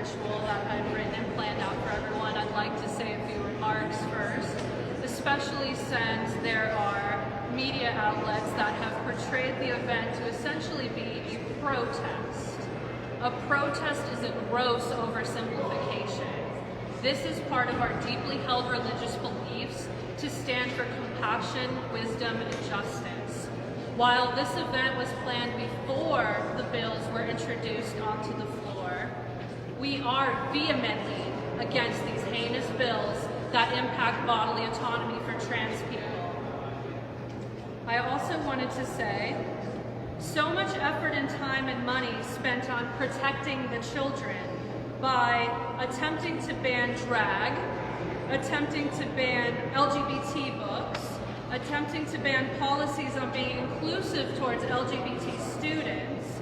ritual that I've written and planned out for everyone, I'd like to say a few remarks first, especially since there are media outlets that have portrayed the event to essentially be a protest. A protest is a gross oversimplification. This is part of our deeply held religious beliefs to stand for compassion, wisdom, and justice. While this event was planned before the bills were introduced onto the floor, we are vehemently against these heinous bills that impact bodily autonomy for trans people. I also wanted to say, so much effort and time and money spent on protecting the children by attempting to ban drag, attempting to ban LGBT books, attempting to ban policies on being inclusive towards LGBT students,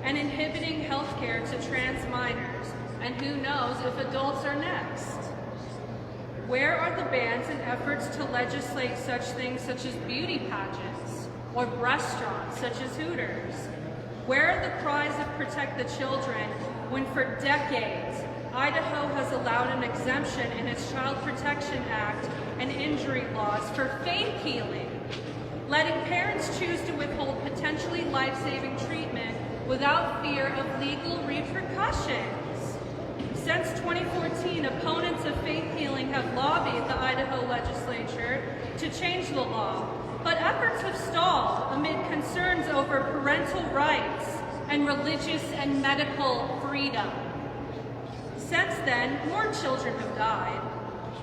and inhibiting healthcare to trans minors, and who knows if adults are next. Where are the bans and efforts to legislate such things such as beauty pageants or restaurants such as Hooters? Where are the cries of protect the children when for decades Idaho has allowed an exemption in its Child Protection Act and injury laws for faith healing, letting parents choose to withhold potentially life-saving treatment without fear of legal repercussions? Since 2014, opponents of faith healing have lobbied the Idaho legislature to change the law, but efforts have stalled amid concerns over parental rights and religious and medical freedom. Since then, more children have died.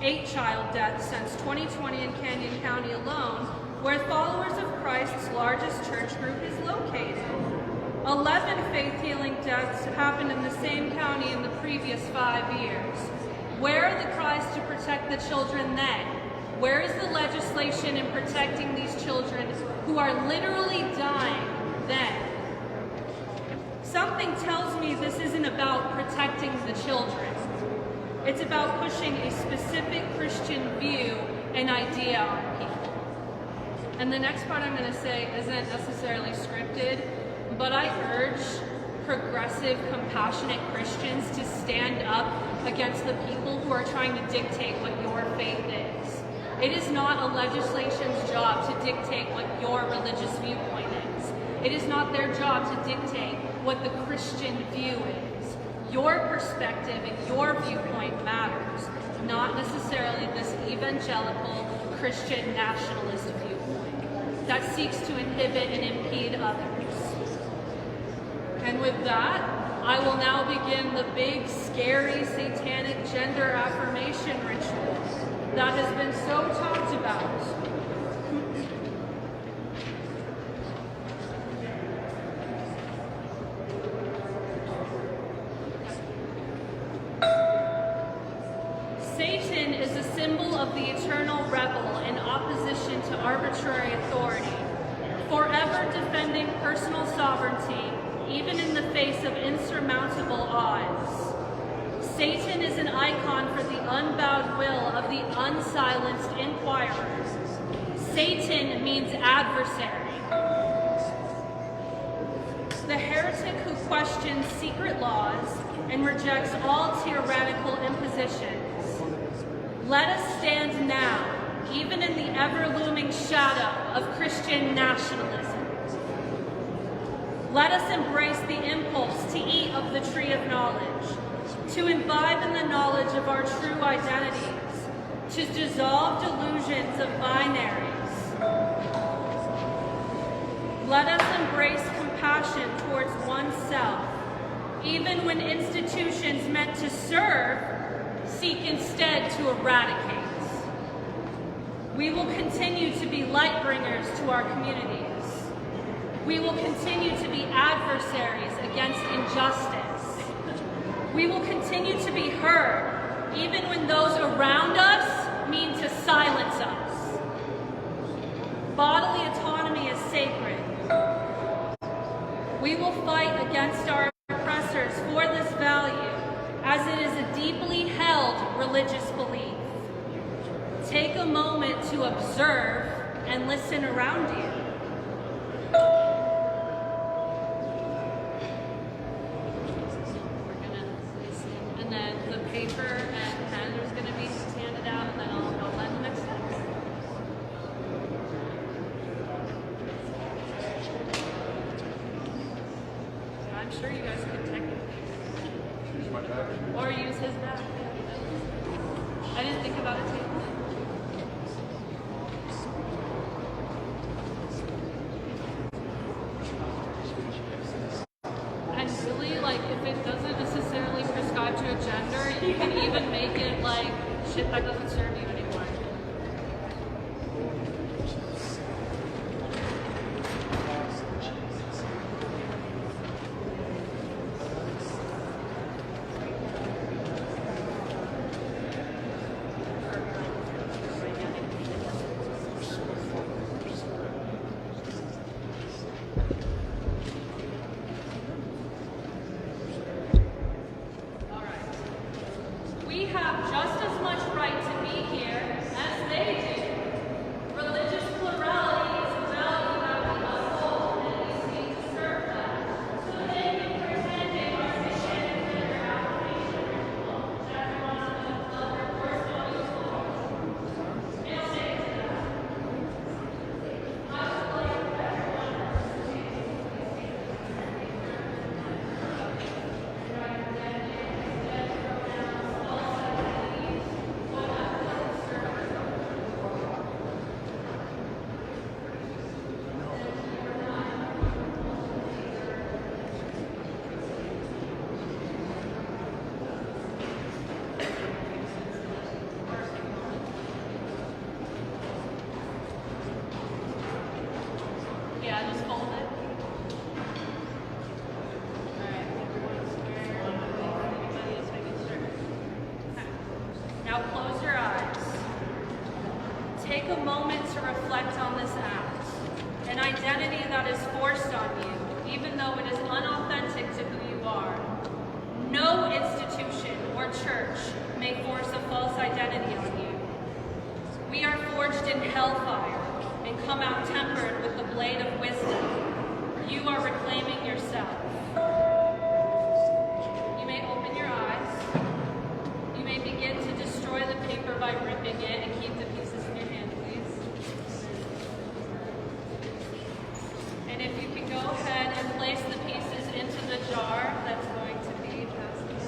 8 child deaths since 2020 in Canyon County alone, where Followers of Christ's largest church group is located. 11 faith healing deaths happened in the same county in the previous 5 years. Where are the cries to protect the children then? Where is the legislation in protecting these children who are literally dying then? Something tells me this isn't about protecting the children. It's about pushing a specific Christian view and idea on people. And the next part I'm going to say isn't necessarily scripted, but I urge progressive, compassionate Christians to stand up against the people who are trying to dictate what your faith is. It is not a legislation's job to dictate what your religious viewpoint is. It is not their job to dictate what the Christian view is. Your perspective and your viewpoint matters, not necessarily this evangelical Christian nationalist viewpoint that seeks to inhibit and impede others. And with that, I will now begin the big, scary, satanic gender affirmation ritual that has been so talked about. Satan is a symbol of the eternal rebel in opposition to arbitrary authority, forever defending personal sovereignty, even in the face of insurmountable odds. Satan is an icon for the unbowed will of the unsilenced inquirer. Satan means adversary. The heretic who questions secret laws and rejects all tyrannical impositions. Let us stand now, even in the ever-looming shadow of Christian nationalism. Let us embrace the impulse to eat of the tree of knowledge, to imbibe in the knowledge of our true identities, to dissolve delusions of binaries. Let us embrace compassion towards oneself, even when institutions meant to serve seek instead to eradicate. We will continue to be light bringers to our communities. We will continue to be adversaries against injustice. We will continue to be heard, even when those around us mean to silence us. Bodily autonomy is sacred. We will fight against our oppressors for this value, as it is a deeply held religious belief. Take a moment to observe and listen around you. I'm sure you guys could technically. Use my bag. Or use his bag. I didn't think about a table. And really, like, if it doesn't necessarily prescribe to a gender, you can even make it like shit that doesn't serve you anymore. We have just as much right to be here as they do. Religious plurality is a value that we uphold and we seek to serve them. So thank you for attending our mission and your affirmation ritual. Everyone of their corresponding schools. They'll say to that. I would like everyone yeah, just fold it. Alright, everybody is making sure. Okay. Now close your eyes. Take a moment to reflect on this act, an identity that is forced on you, even though it is unauthentic to who you are. No institution or church may force a false identity on you. We are forged in hellfire and come out tempered with the blade of wisdom. You are reclaiming yourself. You may open your eyes. You may begin to destroy the paper by ripping it and keep the pieces in your hand, please. And if you can go ahead and place the pieces into the jar that's going to be past this.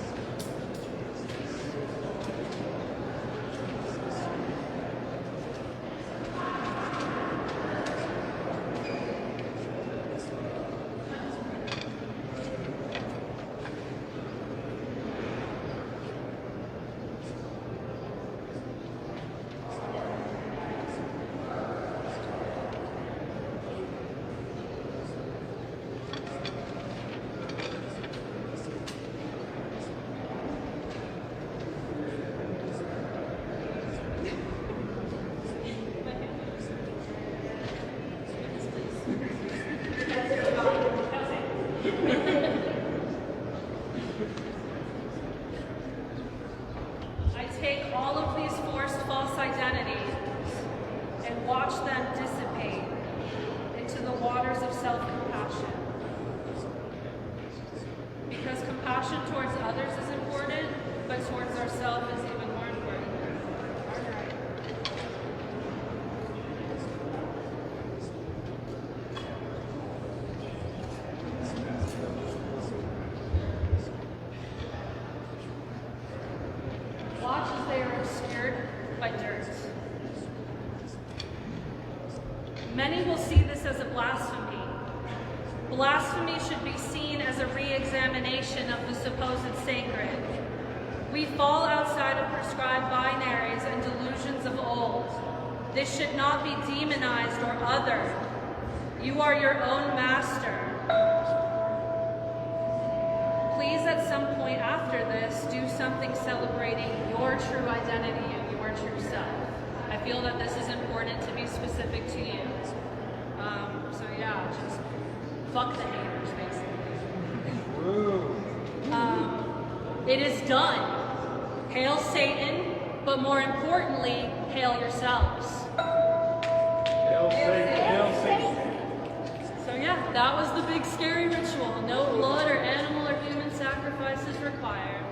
I take all of these forced false identities and watch them dissipate into the waters of self-compassion. Because compassion towards others is important, but towards ourselves is even more important. All right. Watch as they are obscured by dirt. Many will see this as a blasphemy. Blasphemy should be seen as a re-examination of the supposed sacred. We fall outside of prescribed binaries and delusions of old. This should not be demonized or othered. You are your own master. Please, at some point after this, do something celebrating your true identity and your true self. I feel that this is important to be specific to you. So yeah, just fuck the haters, basically. It is done. Hail Satan, but more importantly, hail yourselves. Hail Satan, hail Satan. So yeah, that was the big scary ritual. No blood or animal or human sacrifices required.